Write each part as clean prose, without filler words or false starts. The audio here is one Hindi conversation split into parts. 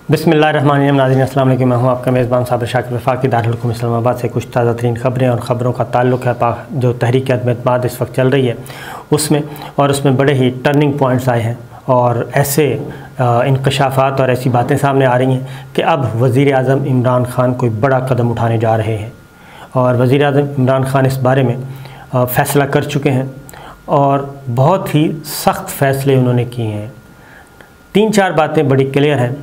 बिस्मिल्लाहिर्रहमानिर्रहीम। नाज़रीन अस्सलाम वालेकुम। मैं हूँ आपका मेज़बान साबिर शाकिर वफाकी दारुल हुकूम इस्लामाबाद से कुछ ताज़ा तरीन ख़बरें और ख़बरों का ताल्लुक़ है जो तहरीक अदम एतमाद इस वक्त चल रही है उसमें बड़े ही टर्निंग पॉइंट्स आए हैं और ऐसे इंकशाफ़ात और ऐसी बातें सामने आ रही हैं कि अब वज़ीर आज़म इमरान ख़ान कोई बड़ा कदम उठाने जा रहे हैं और वज़ीर आज़म इमरान ख़ान इस बारे में फ़ैसला कर चुके हैं और बहुत ही सख्त फ़ैसले उन्होंने किए हैं। 3-4 बातें बड़ी क्लियर हैं।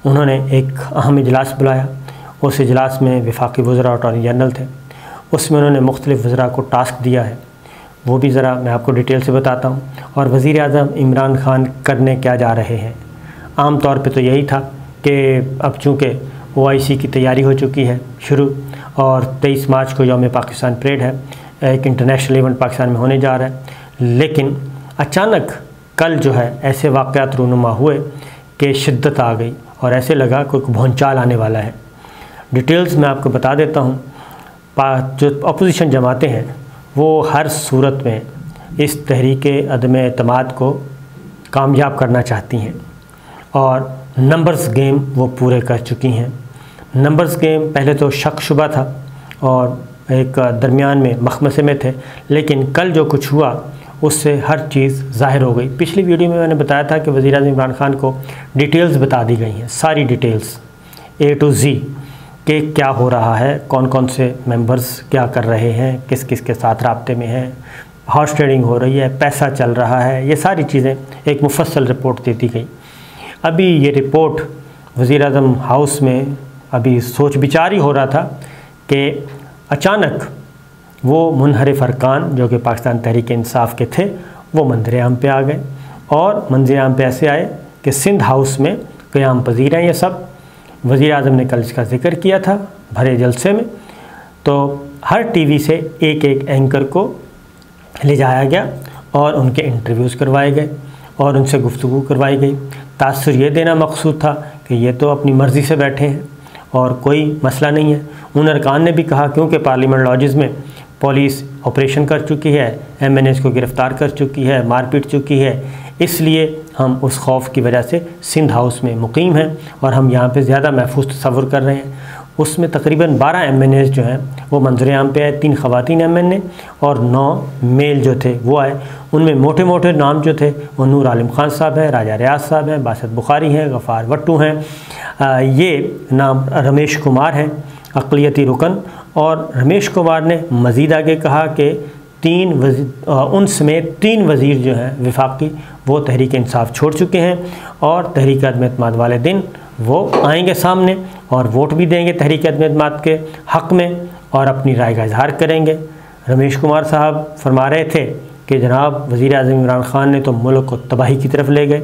उन्होंने एक अहम इजलास बुलाया, उस इजलास में वफाकी वज़रा और अटॉर्नी जनरल थे। उसमें उन्होंने मुख्तलिफ़ वज़रा को टास्क दिया है, वो भी ज़रा मैं आपको डिटेल से बताता हूँ। और वज़ीर आज़म इमरान ख़ान करने क्या जा रहे हैं। आम तौर पे तो यही था कि अब चूँकि OIC की तैयारी हो चुकी है शुरू और 23 मार्च को यौम पाकिस्तान परेड है, एक इंटरनेशनल इवेंट पाकिस्तान में होने जा रहा है, लेकिन अचानक कल जो है ऐसे वाक़यात रूनुमा हुए कि शिद्दत आ गई और ऐसे लगा कोई भूचाल आने वाला है। डिटेल्स मैं आपको बता देता हूँ। जो अपोजिशन जमातें हैं वो हर सूरत में इस तहरीक अदम एतमाद को कामयाब करना चाहती हैं और नंबर्स गेम वो पूरे कर चुकी हैं। नंबर्स गेम पहले तो शक शुबा था और एक दरमियान में मखमसे में थे, लेकिन कल जो कुछ हुआ उससे हर चीज़ ज़ाहिर हो गई। पिछली वीडियो में मैंने बताया था कि वज़ीर आज़म इमरान ख़ान को डिटेल्स बता दी गई हैं, सारी डिटेल्स A to Z के क्या हो रहा है, कौन कौन से मेंबर्स क्या कर रहे हैं, किस किस के साथ राब्ते में हैं, हॉर्स ट्रेडिंग हो रही है, पैसा चल रहा है, ये सारी चीज़ें एक मुफस्सल रिपोर्ट दे दी गई। अभी ये रिपोर्ट वज़ीर आज़म हाउस में अभी सोच विचार ही हो रहा था कि अचानक वो मुनहरिफ अरकान जो कि पाकिस्तान तहरीक इंसाफ के थे वो मंज़र-ए-आम पे आ गए और मंज़र-ए-आम पे ऐसे आए कि सिंध हाउस में क़याम पज़ीर हैं ये सब। वज़ीर आज़म ने कल इसका ज़िक्र किया था भरे जलसे में, तो हर टीवी से एक एक एंकर को ले जाया गया और उनके इंटरव्यूज़ करवाए गए और उनसे गुफ्तगू करवाई गई। तासुर ये देना मकसूद था कि ये तो अपनी मर्ज़ी से बैठे हैं और कोई मसला नहीं है। उन अरकान ने भी कहा क्योंकि पार्लियामेंट लॉजेस में पुलिस ऑपरेशन कर चुकी है, MNAs को गिरफ़्तार कर चुकी है, मार पीट चुकी है, इसलिए हम उस खौफ की वजह से सिंध हाउस में मुकीम हैं और हम यहाँ पे ज़्यादा महफूज तसव्वुर कर रहे हैं। उसमें तकरीबन 12 MNAs जो हैं वो मंज़र-ए-आम पे आए, 3 ख़वातीन MNA और 9 मेल जो थे वो आए। उनमें मोटे मोटे नाम जो थे वो नूर आलम ख़ान साहब हैं, राजा रियाज साहब हैं, बासित बुखारी हैं, गफ़ार भट्टू हैं, ये नाम रमेश कुमार हैं अक़लियती रुकन। और रमेश कुमार ने मज़ीद आगे कहा कि उन समेत 3 वज़ीर जो हैं वफाकी वो तहरीक इंसाफ छोड़ चुके हैं और तहरीक अदम एतमाद वाले दिन वो आएंगे सामने और वोट भी देंगे तहरीक अदम एतमाद के हक़ में और अपनी राय का इजहार करेंगे। रमेश कुमार साहब फरमा रहे थे कि जनाब वज़ीर आज़म इमरान ख़ान ने तो मुल्क को तबाही की तरफ ले गए,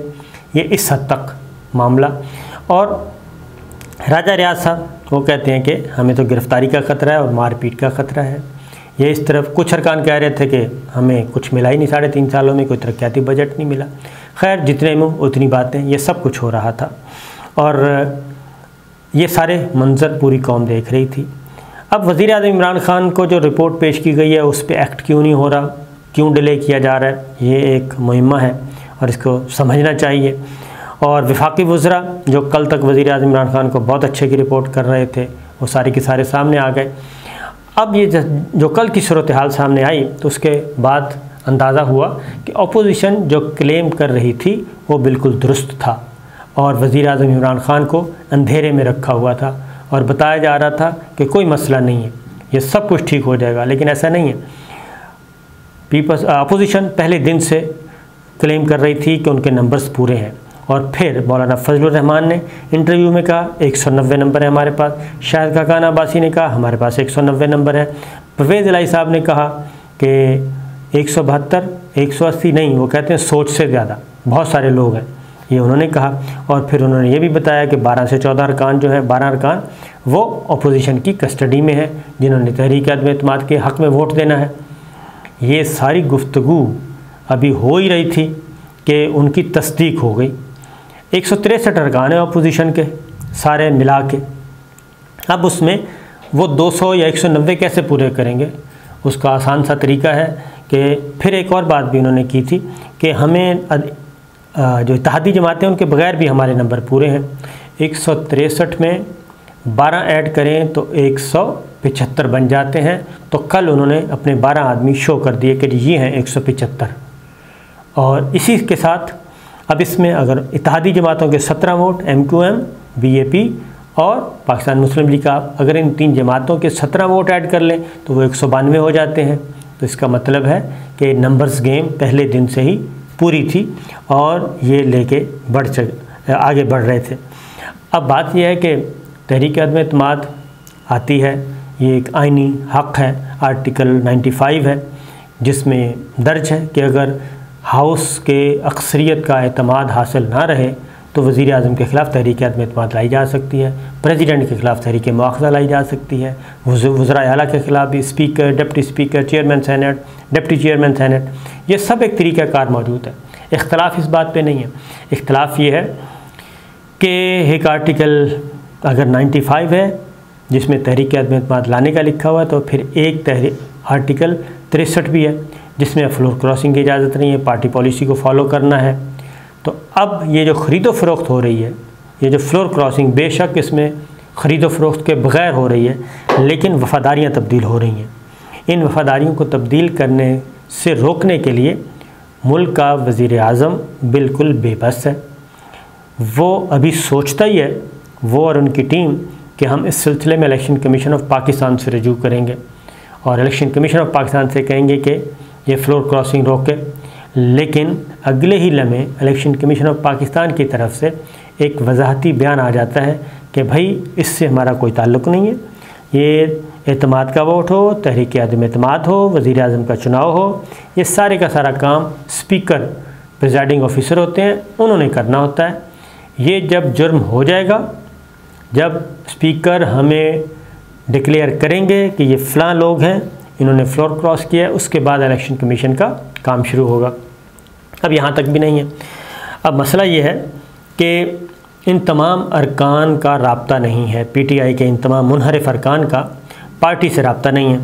ये इस हद तक मामला। और राजा रियाज साहब वो कहते हैं कि हमें तो गिरफ़्तारी का ख़तरा है और मारपीट का ख़तरा है। ये इस तरफ कुछ अरकान कह रहे थे कि हमें कुछ मिला ही नहीं, 3.5 सालों में कोई तरक्याती बजट नहीं मिला। खैर जितने मुँह उतनी बातें, ये सब कुछ हो रहा था और ये सारे मंज़र पूरी कौम देख रही थी। अब वज़ीर आज़म इमरान ख़ान को जो रिपोर्ट पेश की गई है उस पर एक्ट क्यों नहीं हो रहा, क्यों डिले किया जा रहा है, ये एक मुहिम्मा है और इसको समझना चाहिए। और वफाकी वज़रा जो कल तक वज़ीर आज़म इमरान ख़ान को बहुत अच्छे की रिपोर्ट कर रहे थे वो सारे के सारे सामने आ गए। अब ये जो कल की सूरत हाल सामने आई तो उसके बाद अंदाज़ा हुआ कि अपोजिशन जो क्लेम कर रही थी वो बिल्कुल दुरुस्त था और वज़ीर आज़म इमरान ख़ान को अंधेरे में रखा हुआ था और बताया जा रहा था कि कोई मसला नहीं है, ये सब कुछ ठीक हो जाएगा, लेकिन ऐसा नहीं है। अपोजिशन पहले दिन से क्लेम कर रही थी कि उनके नंबर्स पूरे हैं और फिर मौलाना फजलुर रहमान ने इंटरव्यू में कहा 190 नंबर है हमारे पास, शाहिद खाकान अब्बासी ने कहा हमारे पास 190 नंबर है, परवेज़ इलाही साहब ने कहा कि 172, 180 नहीं, वो कहते हैं सोच से ज़्यादा बहुत सारे लोग हैं, ये उन्होंने कहा। और फिर उन्होंने ये भी बताया कि 12 से 14 अरकान जो है 12 अरकान वो अपोजिशन की कस्टडी में है जिन्होंने तहरीक अदम एतमाद के हक़ में वोट देना है। ये सारी गुफ्तगू अभी हो ही रही थी कि उनकी तस्दीक हो गई। 163 अरकान है अपोजिशन के सारे मिला के। अब उसमें वो 200 या 190 कैसे पूरे करेंगे, उसका आसान सा तरीका है कि फिर एक और बात भी उन्होंने की थी कि हमें जो इत्तेहादी जमातें हैं उनके बगैर भी हमारे नंबर पूरे हैं। 163 में 12 ऐड करें तो 175 बन जाते हैं। तो कल उन्होंने अपने 12 आदमी शो कर दिए कि ये हैं 175। और इसी के साथ अब इसमें अगर इत्तेहादी जमातों के 17 वोट, MQM, BAP और पाकिस्तान मुस्लिम लीग का, अगर इन 3 जमातों के 17 वोट ऐड कर लें तो वो 192 हो जाते हैं। तो इसका मतलब है कि नंबर्स गेम पहले दिन से ही पूरी थी और ये लेके आगे बढ़ रहे थे। अब बात यह है कि तहरीक-ए-अदम-ए-इत्तेमाद आती है, ये एक आइनी हक़ है, आर्टिकल 95 है, जिसमें दर्ज है कि अगर हाउस के अक्सरियत का एतमाद हासिल ना रहे तो वज़ीर आज़म के ख़िलाफ़ तहरीक-ए-अदम-ए-इत्तेमाद लाई जा सकती है, प्रेसिडेंट के ख़िलाफ़ तहरीक-ए-मुआख़ज़ा लाई जा सकती है, वज़राए आला के ख़िलाफ़ भी, speaker, deputy speaker, chairman senate, deputy chairman senate, ये सब एक तरीक़ाकार मौजूद है। इख्तलाफ इस बात पे नहीं है। इख्तलाफ ये है कि एक आर्टिकल अगर 95 है जिसमें तहरीक-ए-अदम-ए-इत्तेमाद लाने का लिखा हुआ है, तो फिर एक आर्टिकल 63 भी है जिसमें फ्लोर क्रॉसिंग की इजाज़त नहीं है, पार्टी पॉलिसी को फॉलो करना है। तो अब ये जो ख़रीदो फ़रोख्त हो रही है, ये जो फ्लोर क्रॉसिंग, बेशक इसमें ख़रीदो फ़रोख्त के बग़ैर हो रही है, लेकिन वफ़ादारियाँ तब्दील हो रही हैं। इन वफ़ादारियों को तब्दील करने से रोकने के लिए मुल्क का वज़ीर आज़म बिल्कुल बेबस है। वो अभी सोचता ही है, वो और उनकी टीम, कि हम इस सिलसिले में इलेक्शन कमीशन ऑफ पाकिस्तान से रजू करेंगे और इलेक्शन कमीशन ऑफ पाकिस्तान से कहेंगे कि ये फ्लोर क्रॉसिंग रोके। लेकिन अगले ही लम्हे इलेक्शन कमीशन ऑफ पाकिस्तान की तरफ से एक वजाहती बयान आ जाता है कि भाई इससे हमारा कोई ताल्लुक़ नहीं है, ये एतमाद का वोट हो, तहरीक-ए-अदम-ए-इत्तेमाद हो, वज़ीर आज़म का चुनाव हो, ये सारे का सारा काम स्पीकर प्रिजाइडिंग ऑफिसर होते हैं, उन्होंने करना होता है। ये जब जुर्म हो जाएगा, जब स्पीकर हमें डिक्लेयर करेंगे कि ये फ़लाँ लोग हैं, इन्होंने फ्लोर क्रॉस किया है, उसके बाद इलेक्शन कमीशन का काम शुरू होगा। अब यहाँ तक भी नहीं है। अब मसला ये है कि इन तमाम अरकान का राब्ता नहीं है, PTI के इन तमाम मुनहरिफ अरकान का पार्टी से राब्ता नहीं है,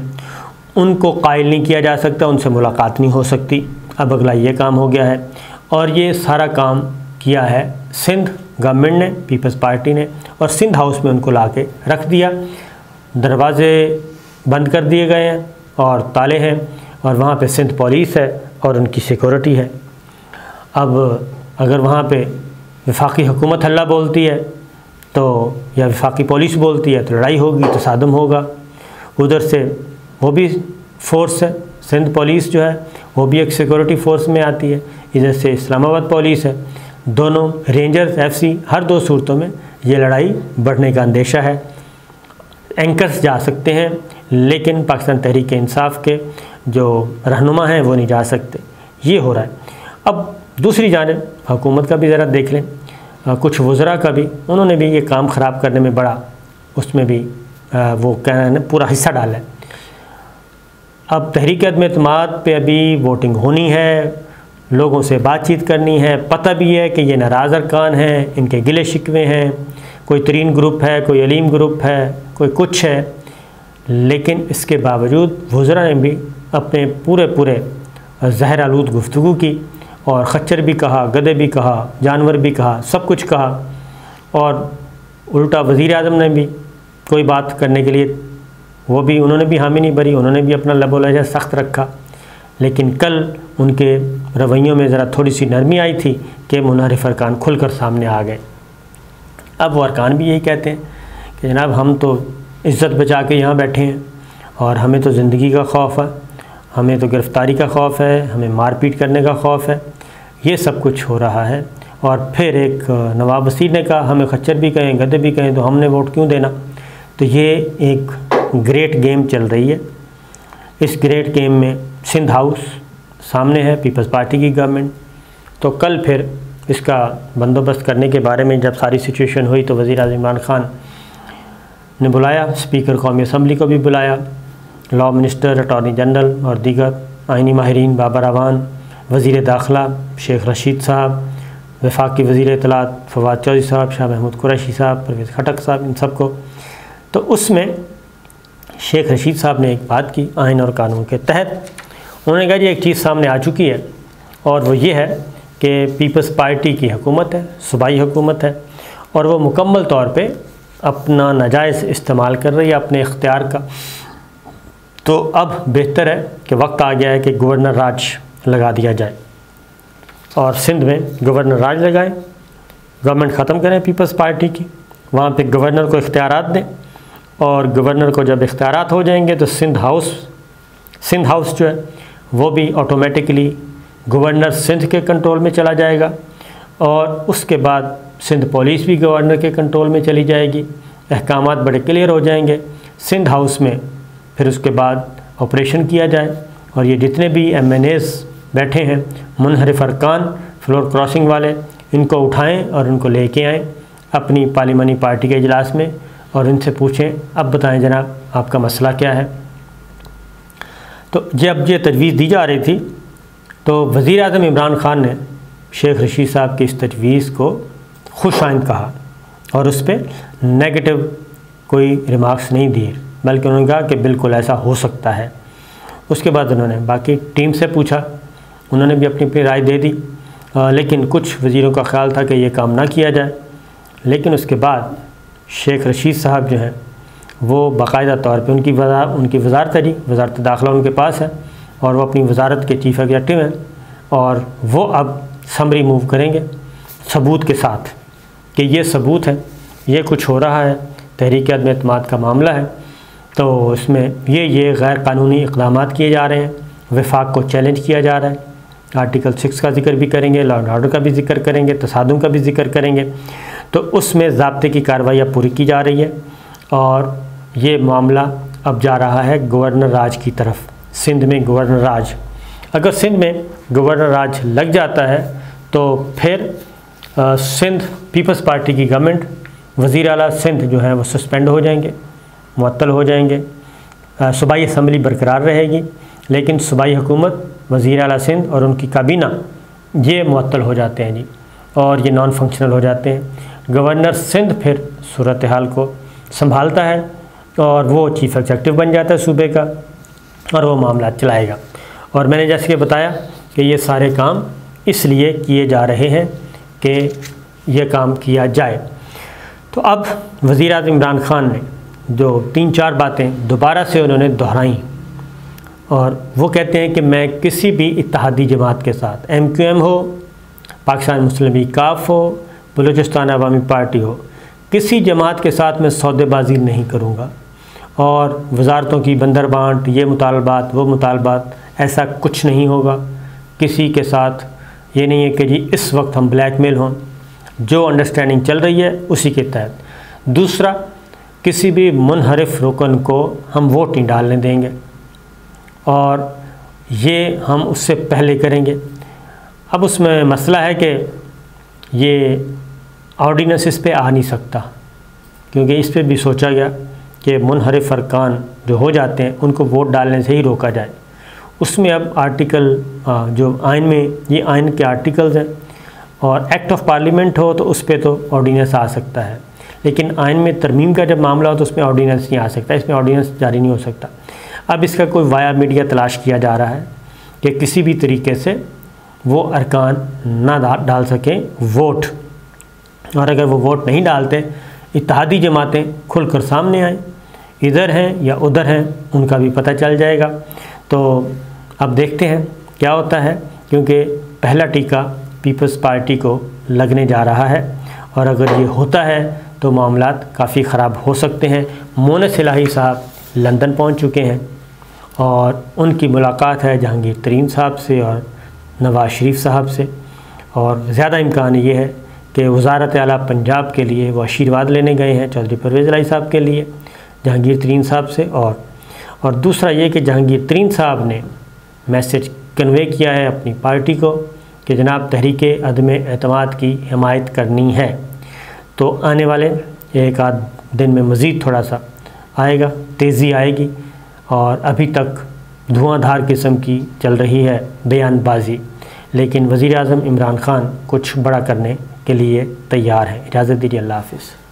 उनको कायल नहीं किया जा सकता, उनसे मुलाकात नहीं हो सकती। अब अगला ये काम हो गया है और ये सारा काम किया है सिंध गवर्नमेंट ने, पीपल्स पार्टी ने, और सिंध हाउस में उनको ला के रख दिया। दरवाज़े बंद कर दिए गए हैं और ताले हैं और वहाँ पे सिंध पुलिस है और उनकी सिक्योरिटी है। अब अगर वहाँ पे वफाकी हुकूमत हल्ला बोलती है तो, या वफाकी पुलिस बोलती है, तो लड़ाई होगी, तसादम होगा। उधर से वो भी फोर्स है, सिंध पुलिस जो है वो भी एक सिक्योरिटी फोर्स में आती है, इधर से इस्लामाबाद पुलिस है, दोनों रेंजर्स, FC, हर दो सूरतों में ये लड़ाई बढ़ने का अंदेशा है। एंकर्स जा सकते हैं लेकिन पाकिस्तान तहरीक इंसाफ के जो रहनुमा हैं वो नहीं जा सकते। ये हो रहा है। अब दूसरी जानिब हुकूमत का भी ज़रा देख लें, कुछ वज़रा का भी, उन्होंने भी ये काम ख़राब करने में बड़ा, उसमें भी वो कहना पूरा हिस्सा डाला है। अब तहरीक-ए-अदम-ए-इत्तेमाद पे अभी वोटिंग होनी है, लोगों से बातचीत करनी है, पता भी है कि ये नाराज़ अरकान हैं, इनके गिले शिकवे हैं, कोई तरीन ग्रुप है, कोई अलीम ग्रुप है, कोई कुछ है, लेकिन इसके बावजूद वज़रा ने भी अपने पूरे ज़हर आलूद गुफ्तगू की और खच्चर भी कहा, गधे भी कहा, जानवर भी कहा, सब कुछ कहा। और उल्टा वज़ीर आज़म ने भी कोई बात करने के लिए, वो भी, उन्होंने भी हामी नहीं भरी, उन्होंने भी अपना लबो लहजा सख्त रखा। लेकिन कल उनके रवैयों में ज़रा थोड़ी सी नरमी आई थी कि मुनारिफ अरकान खुलकर सामने आ गए। अब वो अरकान भी यही कहते हैं कि जनाब हम तो इज़्ज़त बचा के यहाँ बैठे हैं और हमें तो ज़िंदगी का खौफ है, हमें तो गिरफ़्तारी का खौफ है, हमें मारपीट करने का खौफ है, ये सब कुछ हो रहा है। और फिर एक नवाब वसीर ने कहा हमें खच्चर भी कहें, गधे भी कहें, तो हमने वोट क्यों देना। तो ये एक ग्रेट गेम चल रही है। इस ग्रेट गेम में सिंध हाउस सामने है, पीपल्स पार्टी की गवर्नमेंट। तो कल फिर इसका बंदोबस्त करने के बारे में जब सारी सिचुएशन हुई तो वज़ीर आज़म इमरान खान ने बुलाया, स्पीकर कौमी असम्बली को भी बुलाया, लॉ मिनिस्टर, अटॉर्नी जनरल और दीगर आइनी माहिरीन, बाबर अवान, वज़ीर दाखिला शेख रशीद साहब, वफाकी वज़ीर इत्तलात फवाद चौधरी साहब, शाह महमूद कुरैशी साहब, परवेज़ खटक साहब, इन सबको। तो उसमें शेख रशीद साहब ने एक बात की आइन और कानून के तहत। उन्होंने कहा जी एक चीज़ सामने आ चुकी है और वो ये है कि पीपल्स पार्टी की हुकूमत है, सूबाई हुकूमत है और वो मुकम्मल तौर पे अपना नाजायज़ इस्तेमाल कर रही है अपने इख्तियार का। तो अब बेहतर है कि वक्त आ गया है कि गवर्नर राज लगा दिया जाए और सिंध में गवर्नर राज लगाएं, गवर्नमेंट ख़त्म करें पीपल्स पार्टी की, वहाँ पे गवर्नर को इख्तियारात दें और गवर्नर को जब इख्तियारात हो जाएंगे तो सिंध हाउस जो है वो भी ऑटोमेटिकली गवर्नर सिंध के कंट्रोल में चला जाएगा और उसके बाद सिंध पुलिस भी गवर्नर के कंट्रोल में चली जाएगी। अहकामात बड़े क्लियर हो जाएंगे सिंध हाउस में। फिर उसके बाद ऑपरेशन किया जाए और ये जितने भी MNAs बैठे हैं मुनहरिफ अरकान फ्लोर क्रॉसिंग वाले, इनको उठाएं और उनको लेके आएं अपनी पार्लिमानी पार्टी के इजलास में और इनसे पूछें अब बताएं जनाब आपका मसला क्या है। तो जब ये तजवीज़ दी जा रही थी तो वज़ीर आज़म इमरान ख़ान ने शेख रशीद साहब की इस तजवीज़ को खुश आइंद कहा और उस पर नेगेटिव कोई रिमार्क्स नहीं दिए, बल्कि उन्होंने कहा कि बिल्कुल ऐसा हो सकता है। उसके बाद उन्होंने बाकी टीम से पूछा, उन्होंने भी अपनी अपनी राय दे दी, लेकिन कुछ वज़ीरों का ख़्याल था कि ये काम ना किया जाए। लेकिन उसके बाद शेख रशीद साहब जो हैं वो बाकायदा तौर पे उनकी वजारत है जी, वजारत दाखिला उनके पास है और वो अपनी वजारत के चीफ़ एग्जीक्यूटिव हैं और वो अब समरी मूव करेंगे सबूत के साथ कि ये सबूत है, ये कुछ हो रहा है, तहरीक अदम एतमाद का मामला है, तो इसमें ये गैर कानूनी इक़दामात किए जा रहे हैं, वफाक को चैलेंज किया जा रहा है। आर्टिकल 6 का जिक्र भी करेंगे, लॉ एंड ऑर्डर का भी जिक्र करेंगे, तसादुम का भी जिक्र करेंगे। तो उसमें ज़ाब्ते की कार्रवाइयाँ पूरी की जा रही है और ये मामला अब जा रहा है गवर्नर राज की तरफ। सिंध में गवर्नर राज, अगर सिंध में गवर्नर राज लग जाता है तो फिर सिंध पीपल्स पार्टी की गवर्नमेंट, वज़ीर आला सिंध जो है वो सस्पेंड हो जाएंगे, मुअत्तल हो जाएंगे। सूबाई असम्बली बरकरार रहेगी लेकिन सूबाई हुकूमत, वज़ीर आला सिंध और उनकी काबीना ये मुअत्तल हो जाते हैं जी और ये नॉन फंक्शनल हो जाते हैं। गवर्नर सिंध फिर सूरत हाल को संभालता है और वो चीफ़ एग्जीक्यूटिव बन जाता है सूबे का और वो मामला चलाएगा। और मैंने जैसे कि बताया कि ये सारे काम इसलिए किए जा रहे हैं कि ये काम किया जाए। तो अब वज़ीर आज़म इमरान ख़ान ने जो 3-4 बातें दोबारा से उन्होंने दोहराई और वो कहते हैं कि मैं किसी भी इत्तेहादी जमात के साथ, MQM हो, पाकिस्तान मुस्लिम लीग काफ हो, बलूचिस्तान अवामी पार्टी हो, किसी जमात के साथ मैं सौदेबाजी नहीं करूँगा और वजारतों की बंदर बांट, ये मुतालबात वो मुतालबात, ऐसा कुछ नहीं होगा किसी के साथ। ये नहीं है कि जी इस वक्त हम ब्लैकमेल हों, जो अंडरस्टैंडिंग चल रही है उसी के तहत। दूसरा, किसी भी मुनहरिफ रुकन को हम वोट नहीं डालने देंगे और ये हम उससे पहले करेंगे। अब उसमें मसला है कि ये ऑर्डिनेंस इस पे आ नहीं सकता क्योंकि इस पे भी सोचा गया कि मुनहरिफ अरकान जो हो जाते हैं उनको वोट डालने से ही रोका जाए। उसमें अब आर्टिकल जो आइन में, ये आइन के आर्टिकल्स हैं और एक्ट ऑफ पार्लियामेंट हो तो उस पर तो ऑर्डिनेंस आ सकता है, लेकिन आइन में तरमीम का जब मामला हो तो उसमें ऑर्डिनेंस नहीं आ सकता, इसमें ऑर्डिनेंस जारी नहीं हो सकता। अब इसका कोई वाया मीडिया तलाश किया जा रहा है कि किसी भी तरीके से वो अरकान ना डाल सकें वोट, और अगर वो वोट नहीं डालते इत्तेहादी जमातें खुलकर सामने आएँ, इधर हैं या उधर हैं उनका भी पता चल जाएगा। तो अब देखते हैं क्या होता है, क्योंकि पहला टीका पीपल्स पार्टी को लगने जा रहा है और अगर ये होता है तो मामलात काफ़ी ख़राब हो सकते हैं। मोनस इलाही साहब लंदन पहुंच चुके हैं और उनकी मुलाकात है जहांगीर तरीन साहब से और नवाज़ शरीफ साहब से, और ज़्यादा इम्कान ये है कि वज़ारत आला पंजाब के लिए वो आशीर्वाद लेने गए हैं चौधरी परवेज़ इलाही साहब के लिए जहांगीर तरीन साहब से। और दूसरा ये कि जहांगीर तरीन साहब ने मैसेज कन्वे किया है अपनी पार्टी को कि जनाब तहरीके अदम एतमाद की हिमायत करनी है। तो आने वाले एक आध दिन में मज़ीद थोड़ा सा आएगा, तेज़ी आएगी, और अभी तक धुआंधार किस्म की चल रही है बयानबाजी, लेकिन वज़ीर आज़म इमरान ख़ान कुछ बड़ा करने के लिए तैयार है। इजाज़त दीजिए, अल्लाह हाफ़िज़।